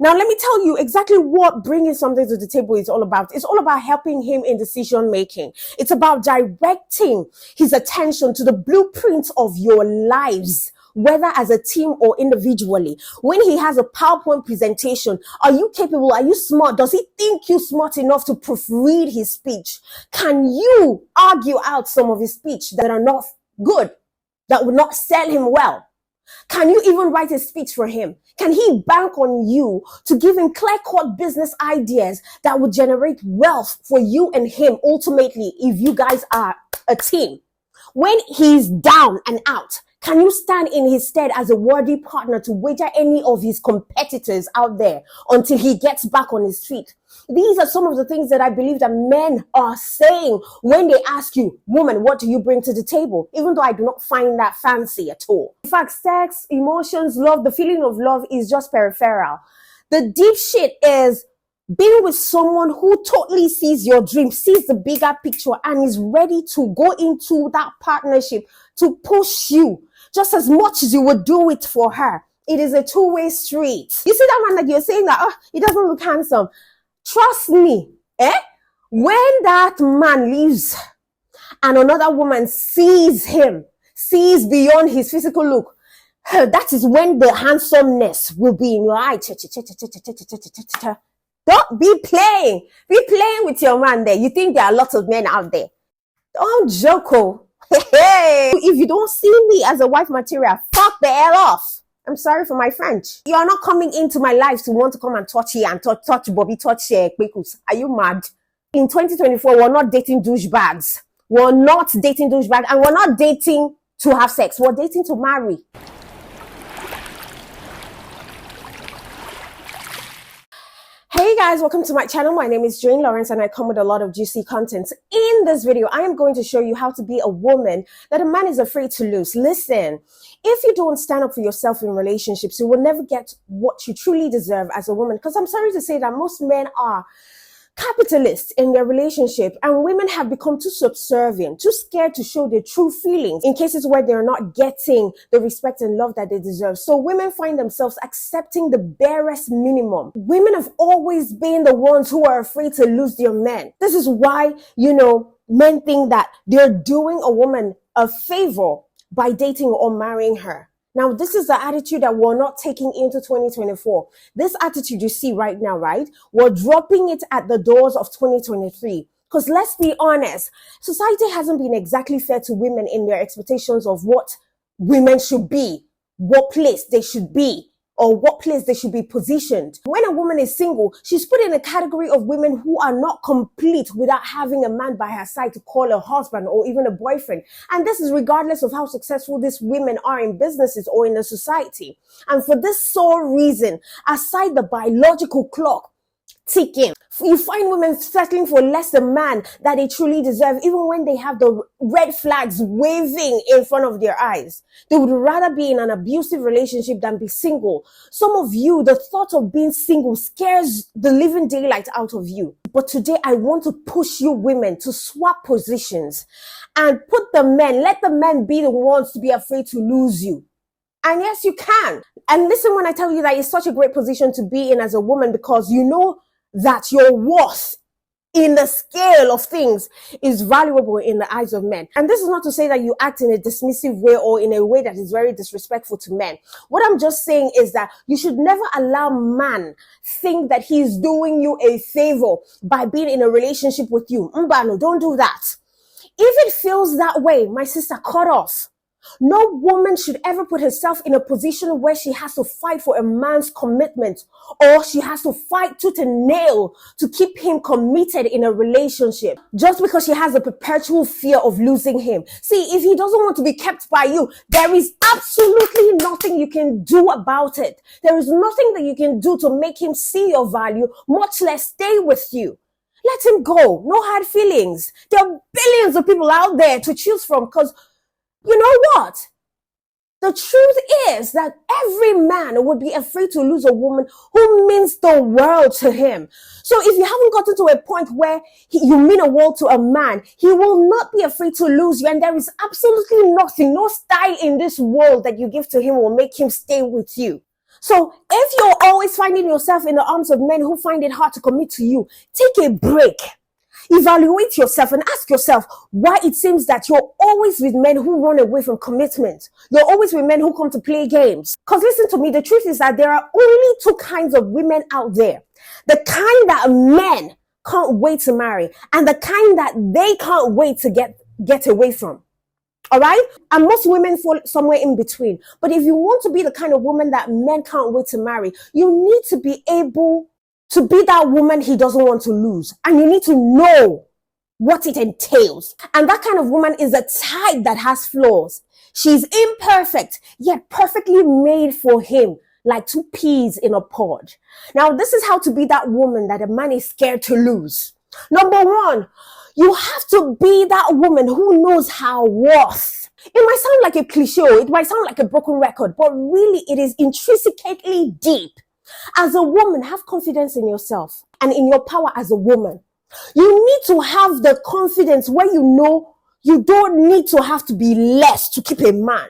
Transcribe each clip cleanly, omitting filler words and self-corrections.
Now, let me tell you exactly what bringing something to the table is all about. It's all about helping him in decision making. It's about directing his attention to the blueprint of your lives, whether as a team or individually. When he has a PowerPoint presentation, are you capable? Are you smart? Does he think you smart enough to proofread his speech? Can you argue out some of his speech that are not good, that would not sell him well? Can you even write a speech for him? Can he bank on you to give him clear-cut business ideas that would generate wealth for you and him ultimately if you guys are a team? When he's down and out, can you stand in his stead as a worthy partner to wager any of his competitors out there until he gets back on his feet? These are some of the things that I believe that men are saying when they ask you, woman, what do you bring to the table? Even though I do not find that fancy at all. In fact, sex, emotions, love, the feeling of love is just peripheral. The deep shit is being with someone who totally sees your dream, sees the bigger picture, and is ready to go into that partnership to push you just as much as you would do it for her. It is a two-way street. You see that man that you're saying that, he doesn't look handsome. Trust me, when that man leaves and another woman sees him, sees beyond his physical look, that is when the handsomeness will be in your eye. Don't be playing. Be playing with your man there. You think there are lots of men out there. Don't joke. Hey, if you don't see me as a wife material, fuck the hell off. I'm sorry for my French. You are not coming into my life to want to come and touch here and touch Bobby, touch Kwekus. Are you mad? In 2024, we're not dating douchebags. We're not dating douchebags, and we're not dating to have sex. We're dating to marry. Hey guys, welcome to my channel. My name is Jane Lawrence and I come with a lot of juicy content. In this video, I am going to show you how to be a woman that a man is afraid to lose. Listen, if you don't stand up for yourself in relationships, you will never get what you truly deserve as a woman. Because I'm sorry to say that most men are capitalists in their relationship, and women have become too subservient, too scared to show their true feelings in cases where they're not getting the respect and love that they deserve. So women find themselves accepting the barest minimum. Women have always been the ones who are afraid to lose their men. This is why, men think that they're doing a woman a favor by dating or marrying her. Now, this is the attitude that we're not taking into 2024. This attitude you see right now, right? We're dropping it at the doors of 2023. Because let's be honest, society hasn't been exactly fair to women in their expectations of what women should be, what place they should be, or what place they should be positioned. When a woman is single, she's put in a category of women who are not complete without having a man by her side to call a husband or even a boyfriend. And this is regardless of how successful these women are in businesses or in the society. And for this sole reason, aside the biological clock ticking, you find women settling for less than man that they truly deserve, even when they have the red flags waving in front of their eyes. They would rather be in an abusive relationship than be single. Some of you, the thought of being single scares the living daylight out of you. But today, I want to push you women to swap positions and put the men, let the men be the ones to be afraid to lose you. And yes, you can. And listen when I tell you that it's such a great position to be in as a woman, because you know that your worth in the scale of things is valuable in the eyes of men. And this is not to say that you act in a dismissive way or in a way that is very disrespectful to men. What I'm just saying is that you should never allow man think that he's doing you a favor by being in a relationship with you. Mbano, don't do that. If it feels that way, my sister, cut off. No woman should ever put herself in a position where she has to fight for a man's commitment, or she has to fight tooth and nail to keep him committed in a relationship just because she has a perpetual fear of losing him. See, if he doesn't want to be kept by you, there is absolutely nothing you can do about it. There is nothing that you can do to make him see your value, much less stay with you. Let him go. No hard feelings. There are billions of people out there to choose from, because you know what? The truth is that every man would be afraid to lose a woman who means the world to him. So if you haven't gotten to a point where you mean a world to a man, he will not be afraid to lose you. And there is absolutely nothing, no style in this world that you give to him will make him stay with you. So if you're always finding yourself in the arms of men who find it hard to commit to you, take a break. Evaluate yourself and ask yourself why it seems that you're always with men who run away from commitment. You're always with men who come to play games. Because listen to me, the truth is that there are only two kinds of women out there. The kind that men can't wait to marry and the kind that they can't wait to get away from. All right? And most women fall somewhere in between. But if you want to be the kind of woman that men can't wait to marry, you need to be able to be that woman he doesn't want to lose. And you need to know what it entails. And that kind of woman is a type that has flaws. She's imperfect, yet perfectly made for him, like two peas in a pod. Now, this is how to be that woman that a man is scared to lose. Number one, you have to be that woman who knows her worth. It might sound like a cliche, it might sound like a broken record, but really it is intrinsically deep. As a woman, have confidence in yourself and in your power as a woman. You need to have the confidence where you know you don't need to have to be less to keep a man.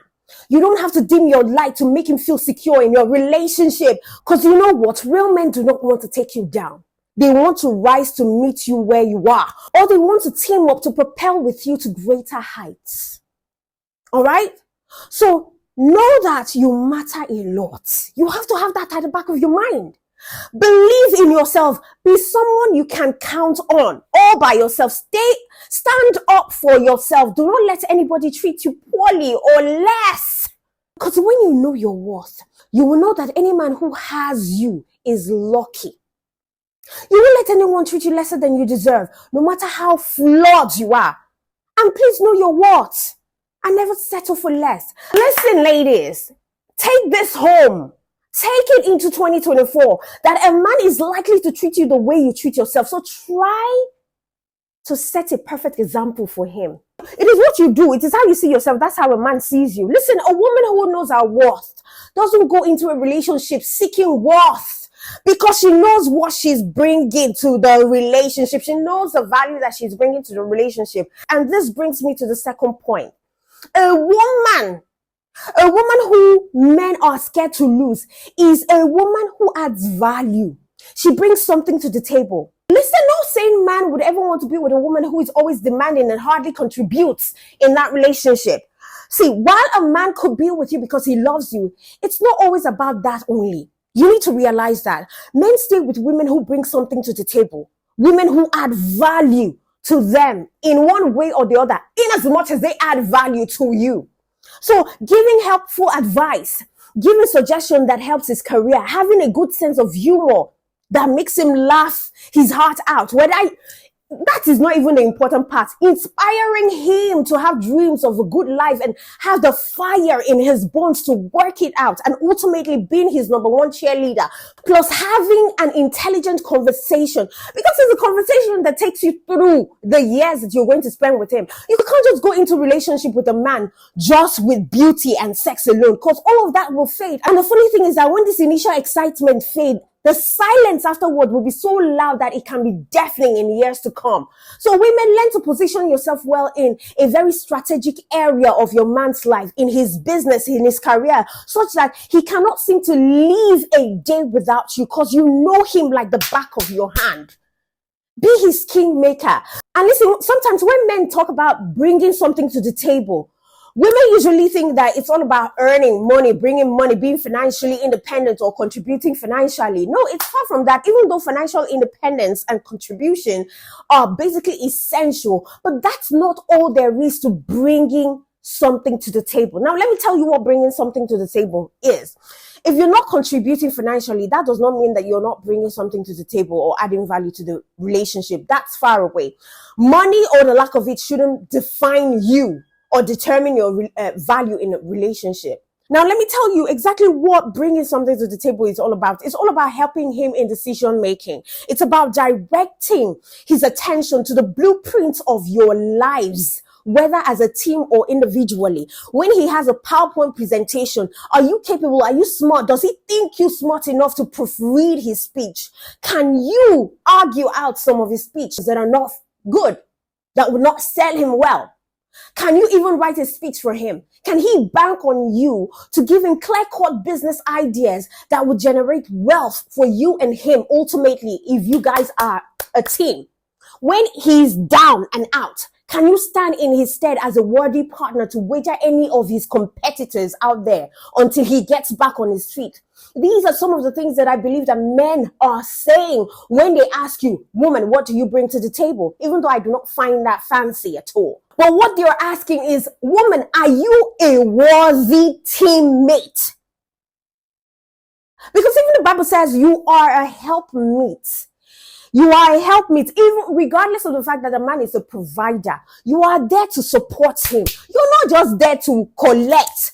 You don't have to dim your light to make him feel secure in your relationship. Because you know what? Real men do not want to take you down. They want to rise to meet you where you are. Or they want to team up to propel with you to greater heights. All right? So know that you matter a lot. You have to have that at the back of your mind. Believe in yourself. Be someone you can count on all by yourself. Stand up for yourself. Do not let anybody treat you poorly or less. Because when you know your worth, you will know that any man who has you is lucky. You won't let anyone treat you lesser than you deserve, no matter how flawed you are. And please know your worth and never settle for less. Listen, ladies, take this home. Take it into 2024 that a man is likely to treat you the way you treat yourself. So try to set a perfect example for him. It is what you do. It is how you see yourself. That's how a man sees you. Listen, a woman who knows her worth doesn't go into a relationship seeking worth. Because she knows what she's bringing to the relationship. She knows the value that she's bringing to the relationship. And this brings me to the second point. A woman who men are scared to lose is a woman who adds value. She brings something to the table. Listen, no sane man would ever want to be with a woman who is always demanding and hardly contributes in that relationship. See, while a man could be with you because he loves you, it's not always about that only. You need to realize that men stay with women who bring something to the table, women who add value to them in one way or the other, in as much as they add value to you. So giving helpful advice, giving suggestion that helps his career, having a good sense of humor that makes him laugh his heart out. That is not even the important part. Inspiring him to have dreams of a good life and have the fire in his bones to work it out and ultimately being his number one cheerleader. Plus having an intelligent conversation, because it's a conversation that takes you through the years that you're going to spend with him. You can't just go into a relationship with a man just with beauty and sex alone, because all of that will fade. And the funny thing is that when this initial excitement fades, the silence afterward will be so loud that it can be deafening in years to come. So women, learn to position yourself well in a very strategic area of your man's life, in his business, in his career, such that he cannot seem to live a day without you because you know him like the back of your hand. Be his kingmaker. And listen, sometimes when men talk about bringing something to the table, women usually think that it's all about earning money, bringing money, being financially independent or contributing financially. No, it's far from that, even though financial independence and contribution are basically essential. But that's not all there is to bringing something to the table. Now, let me tell you what bringing something to the table is. If you're not contributing financially, that does not mean that you're not bringing something to the table or adding value to the relationship. That's far away. Money or the lack of it shouldn't define you or determine your value in a relationship. Now, let me tell you exactly what bringing something to the table is all about. It's all about helping him in decision making. It's about directing his attention to the blueprint of your lives, whether as a team or individually. When he has a PowerPoint presentation, are you capable? Are you smart? Does he think you smart enough to proofread his speech? Can you argue out some of his speeches that are not good, that would not sell him well? Can you even write a speech for him? Can he bank on you to give him clear-cut business ideas that will generate wealth for you and him ultimately if you guys are a team? When he's down and out, can you stand in his stead as a worthy partner to wager any of his competitors out there until he gets back on his feet? These are some of the things that I believe that men are saying when they ask you, woman, what do you bring to the table? Even though I do not find that fancy at all. But what they're asking is, woman, are you a worthy teammate? Because even the Bible says you are a helpmeet. You are a helpmeet, even regardless of the fact that the man is a provider. You are there to support him. You're not just there to collect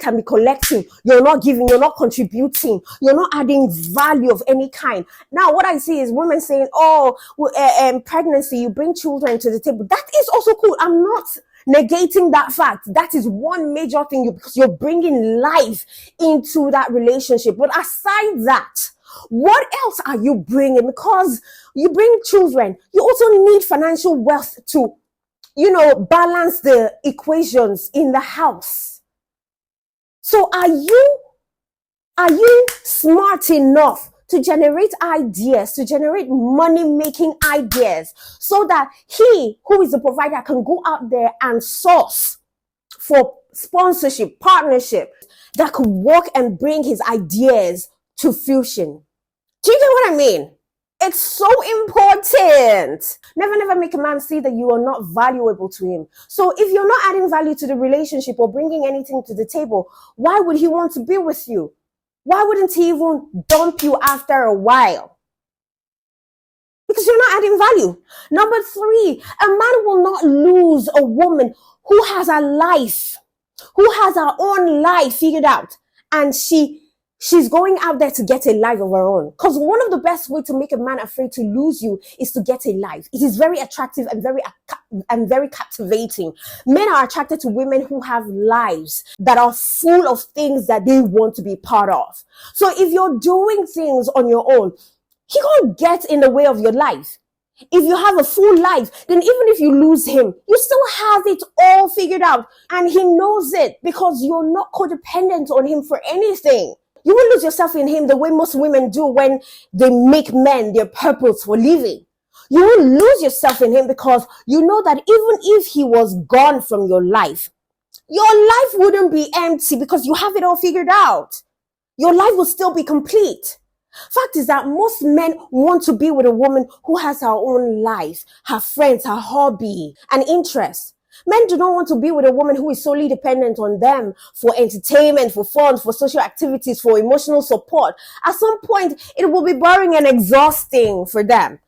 and be collecting. You're not giving, you're not contributing, you're not adding value of any kind. Now, what I see is women saying, pregnancy, you bring children to the table. That is also cool. I'm not negating that fact. That is one major thing because you're bringing life into that relationship. But aside that, what else are you bringing? Because you bring children, you also need financial wealth to, balance the equations in the house. So are you smart enough to generate ideas, to generate money-making ideas so that he, who is the provider, can go out there and source for sponsorship, partnership that could work and bring his ideas to fruition? Do you get what I mean? It's so important. Never make a man see that you are not valuable to him. So if you're not adding value to the relationship or bringing anything to the table, why would he want to be with you? Why wouldn't he even dump you after a while? Because you're not adding value. Number 3, a man will not lose a woman who has a life, who has her own life figured out, and she's going out there to get a life of her own. Because one of the best ways to make a man afraid to lose you is to get a life. It is very attractive and very captivating. Men are attracted to women who have lives that are full of things that they want to be part of. So if you're doing things on your own, he can't get in the way of your life. If you have a full life, then even if you lose him, you still have it all figured out. And he knows it because you're not codependent on him for anything. You will lose yourself in him the way most women do when they make men their purpose for living. You will lose yourself in him because you know that even if he was gone from your life wouldn't be empty because you have it all figured out. Your life will still be complete. Fact is that most men want to be with a woman who has her own life, her friends, her hobby, and interests. Men do not want to be with a woman who is solely dependent on them for entertainment, for fun, for social activities, for emotional support. At some point, it will be boring and exhausting for them.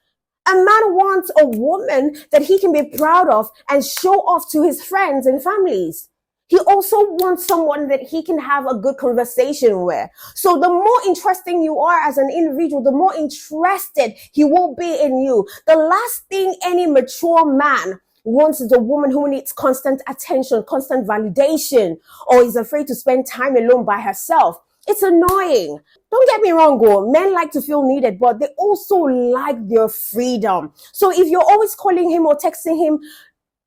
A man wants a woman that he can be proud of and show off to his friends and families. He also wants someone that he can have a good conversation with. So the more interesting you are as an individual, the more interested he will be in you. The last thing any mature man wants is a woman who needs constant attention, constant validation, or is afraid to spend time alone by herself. It's annoying. Don't get me wrong, men like to feel needed, but they also like their freedom. So if you're always calling him or texting him,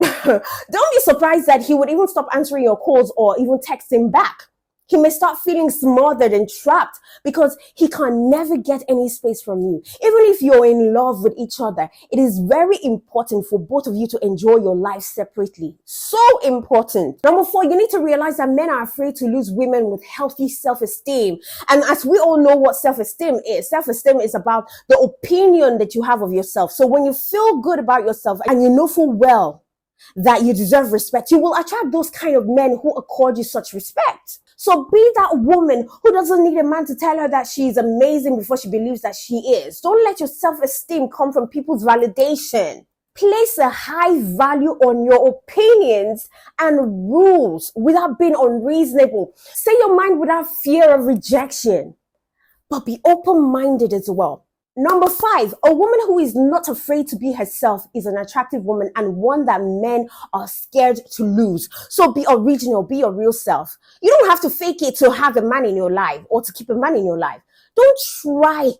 don't be surprised that he would even stop answering your calls or even text him back. He may start feeling smothered and trapped because he can never get any space from you. Even if you're in love with each other, it is very important for both of you to enjoy your life separately. So important. Number 4, you need to realize that men are afraid to lose women with healthy self-esteem. And as we all know what self-esteem is about the opinion that you have of yourself. So when you feel good about yourself and you know full well that you deserve respect, you will attract those kind of men who accord you such respect. So be that woman who doesn't need a man to tell her that she is amazing before she believes that she is. Don't let your self-esteem come from people's validation. Place a high value on your opinions and rules without being unreasonable. Say your mind without fear of rejection, but be open-minded as well. Number 5, a woman who is not afraid to be herself is an attractive woman and one that men are scared to lose. So be original, be your real self. You don't have to fake it to have a man in your life or to keep a man in your life. Don't try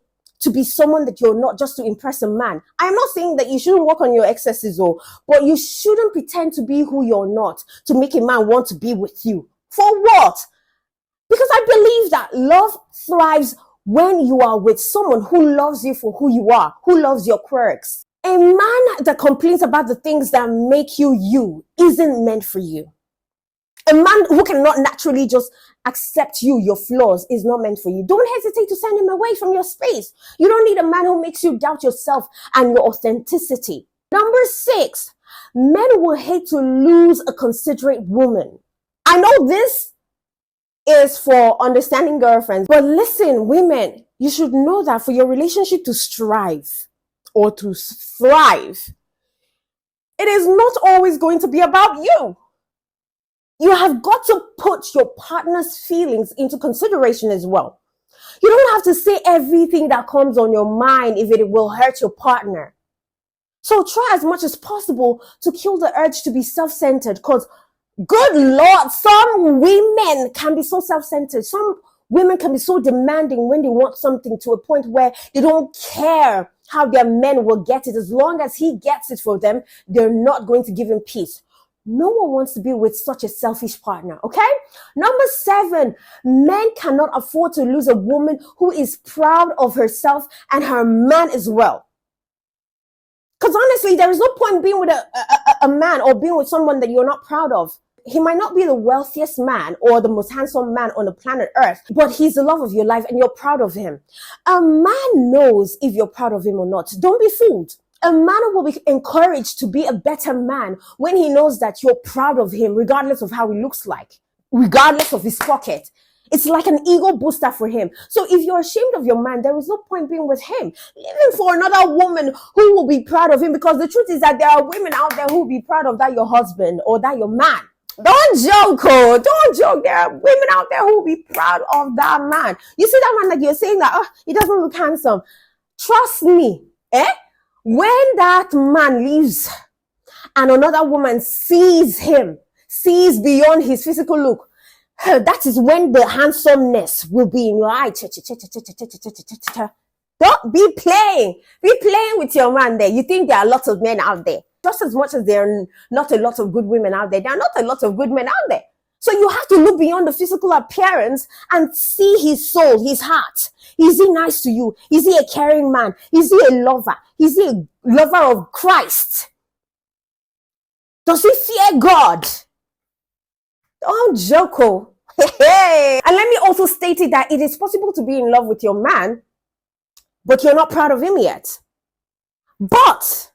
to be someone that you're not just to impress a man. I'm not saying that you shouldn't work on your excesses, but you shouldn't pretend to be who you're not to make a man want to be with you. For what? Because I believe that love thrives when you are with someone who loves you for who you are, who loves your quirks. A man that complains about the things that make you you isn't meant for you. A man who cannot naturally just accept you, your flaws, is not meant for you. Don't hesitate to send him away from your space. You don't need a man who makes you doubt yourself and your authenticity. Number 6, men will hate to lose a considerate woman. I know this is for understanding girlfriends, but listen, women, you should know that for your relationship to strive or to thrive, it is not always going to be about you. You have got to put your partner's feelings into consideration as well. You don't have to say everything that comes on your mind if it will hurt your partner. So try as much as possible to kill the urge to be self-centered, because good Lord, some women can be so self-centered. Some women can be so demanding when they want something to a point where they don't care how their men will get it. As long as he gets it for them, they're not going to give him peace. No one wants to be with such a selfish partner, okay? Number 7, men cannot afford to lose a woman who is proud of herself and her man as well. Because honestly, there is no point being with a man or being with someone that you're not proud of. He might not be the wealthiest man or the most handsome man on the planet Earth, but he's the love of your life and you're proud of him. A man knows if you're proud of him or not. Don't be fooled. A man will be encouraged to be a better man when he knows that you're proud of him, regardless of how he looks like, regardless of his pocket. It's like an ego booster for him. So if you're ashamed of your man, there is no point being with him. Leave him for another woman who will be proud of him, because the truth is that there are women out there who will be proud of that your husband or that your man. Don't joke, don't joke. There are women out there who will be proud of that man. You see that man that you're saying that, he doesn't look handsome. Trust me, when that man leaves and another woman sees him, sees beyond his physical look, that is when the handsomeness will be in your eye. Don't be playing. Be playing with your man there. You think there are lots of men out there. Just as much as there are not a lot of good women out there, there are not a lot of good men out there. So you have to look beyond the physical appearance and see his soul, his heart. Is he nice to you? Is he a caring man? Is he a lover? Is he a lover of Christ? Does he fear God? Don't joke. And let me also state it that it is possible to be in love with your man, but you're not proud of him yet. But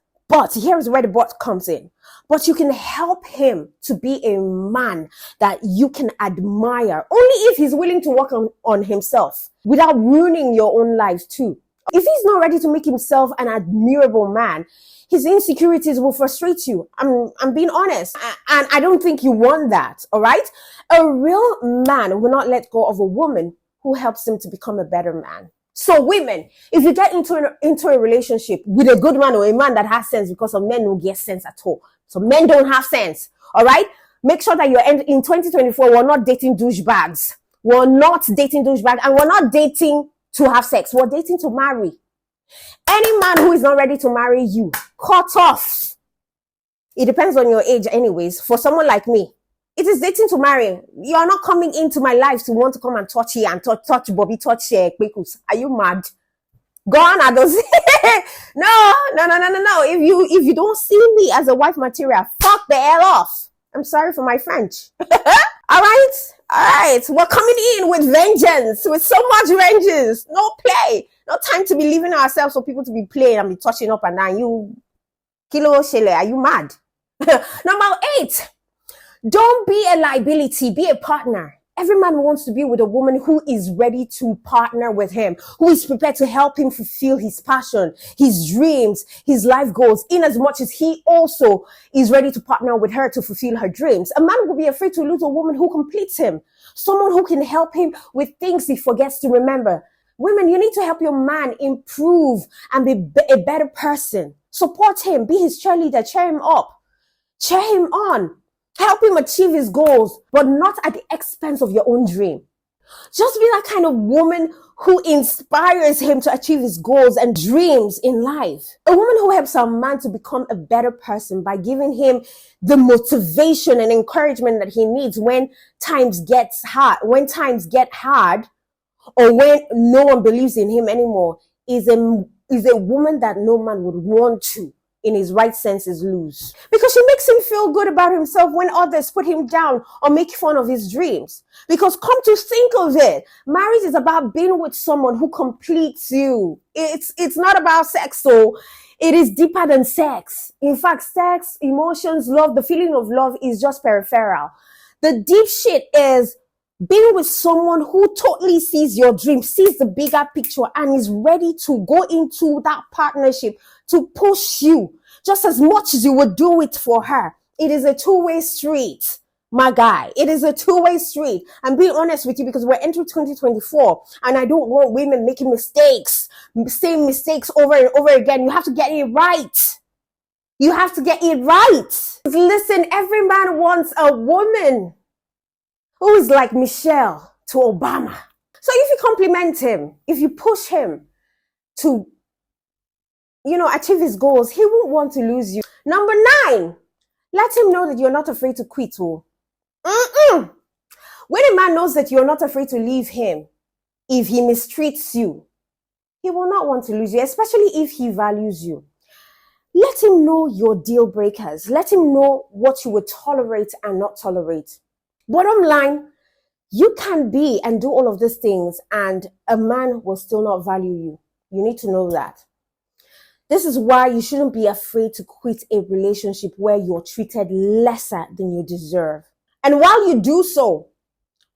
here's where the but comes in. But you can help him to be a man that you can admire, only if he's willing to work on himself without ruining your own life too. If he's not ready to make himself an admirable man, his insecurities will frustrate you. I'm being honest. And I don't think you want that, all right? A real man will not let go of a woman who helps him to become a better man. So women, if you get into a relationship with a good man or a man that has sense, because some men don't get sense at all. So men don't have sense, all right? Make sure that you're in 2024, we're not dating douchebags. We're not dating douchebags, and we're not dating to have sex. We're dating to marry. Any man who is not ready to marry you, cut off. It depends on your age anyways. For someone like me, it is dating to marry. You are not coming into my life to want to come and touch here and touch Bobby, touch Kwekus. Are you mad? Go on, adults. No. If you don't see me as a wife material, fuck the hell off. I'm sorry for my French. All right. We're coming in with vengeance, with so much vengeance. No play. No time to be leaving ourselves for people to be playing and be touching up and down. You, Kilo Shele, are you mad? Number 8. Don't be a liability, be a partner. Every man wants to be with a woman who is ready to partner with him, who is prepared to help him fulfill his passion, his dreams, his life goals, in as much as he also is ready to partner with her to fulfill her dreams. A man will be afraid to lose a woman who completes him, someone who can help him with things he forgets to remember. Women, you need to help your man improve and be a better person. Support him, be his cheerleader, cheer him up, cheer him on. Help him achieve his goals, but not at the expense of your own dream. Just be that kind of woman who inspires him to achieve his goals and dreams in life. A woman who helps a man to become a better person by giving him the motivation and encouragement that he needs when times get hard, or when no one believes in him anymore, is a woman that no man would want to, in his right senses, lose. Because she makes him feel good about himself when others put him down or make fun of his dreams. Because come to think of it, marriage is about being with someone who completes you. It's not about sex, so it is deeper than sex. In fact, sex, emotions, love, the feeling of love is just peripheral. The deep shit is being with someone who totally sees your dream, sees the bigger picture, and is ready to go into that partnership to push you just as much as you would do it for her. It is a two-way street, my guy. It is a two-way street. I'm being honest with you because we're entering 2024 and I don't want women making mistakes, same mistakes over and over again. You have to get it right. You have to get it right. Listen, every man wants a woman who is like Michelle to Obama. So if you compliment him, if you push him to, achieve his goals, he won't want to lose you. Number 9, let him know that you're not afraid to quit. When a man knows that you're not afraid to leave him, if he mistreats you, he will not want to lose you, especially if he values you. Let him know your deal breakers. Let him know what you would tolerate and not tolerate. Bottom line, you can be and do all of these things and a man will still not value you. You need to know that. This is why you shouldn't be afraid to quit a relationship where you're treated lesser than you deserve. And while you do so,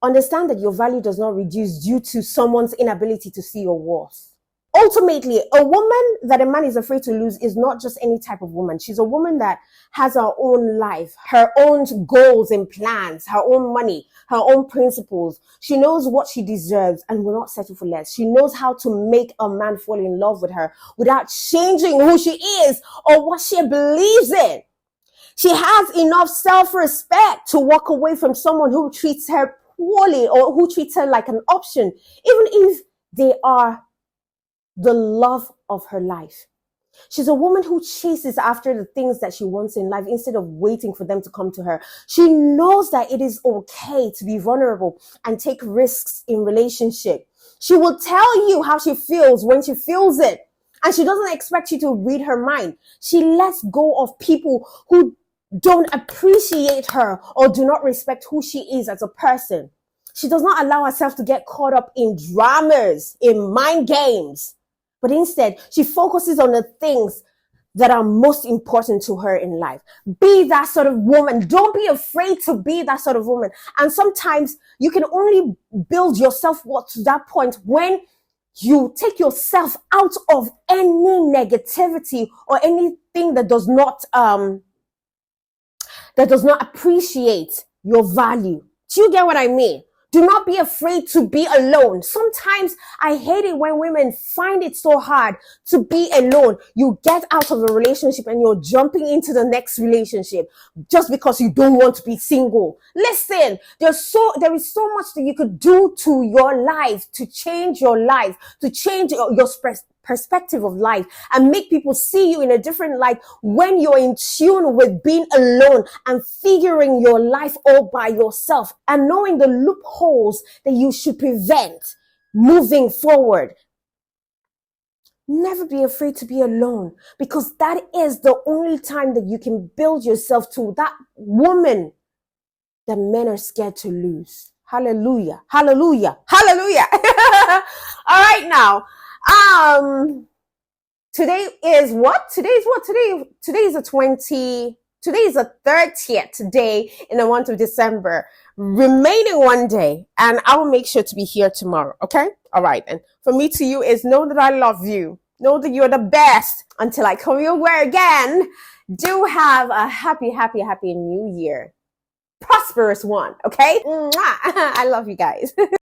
understand that your value does not reduce due to someone's inability to see your worth. Ultimately, a woman that a man is afraid to lose is not just any type of woman. She's a woman that has her own life, her own goals and plans, her own money, her own principles. She knows what she deserves and will not settle for less. She knows how to make a man fall in love with her without changing who she is or what she believes in. She has enough self-respect to walk away from someone who treats her poorly or who treats her like an option, even if they are the love of her life. She's a woman who chases after the things that she wants in life instead of waiting for them to come to her. She knows that it is okay to be vulnerable and take risks in relationship. She will tell you how she feels when she feels it. And she doesn't expect you to read her mind. She lets go of people who don't appreciate her or do not respect who she is as a person. She does not allow herself to get caught up in dramas, in mind games. But instead, she focuses on the things that are most important to her in life. Be that sort of woman. Don't be afraid to be that sort of woman. And sometimes you can only build yourself to that point when you take yourself out of any negativity or anything that does not appreciate your value. Do you get what I mean? Do not be afraid to be alone. Sometimes I hate it when women find it so hard to be alone. You get out of a relationship and you're jumping into the next relationship just because you don't want to be single. Listen, there is so much that you could do to your life, to change your life, to change your perspective of life and make people see you in a different light when you're in tune with being alone and figuring your life all by yourself and knowing the loopholes that you should prevent moving forward. Never be afraid to be alone, because that is the only time that you can build yourself to that woman that men are scared to lose. Hallelujah. Hallelujah. Hallelujah. All right, now. Today is what? Today is the 30th day in the month of December. Remaining one day, and I will make sure to be here tomorrow. Okay? All right. And for me to you is know that I love you. Know that you're the best. Until I come your way again, do have a happy new year. Prosperous one. Okay? Mwah. I love you guys.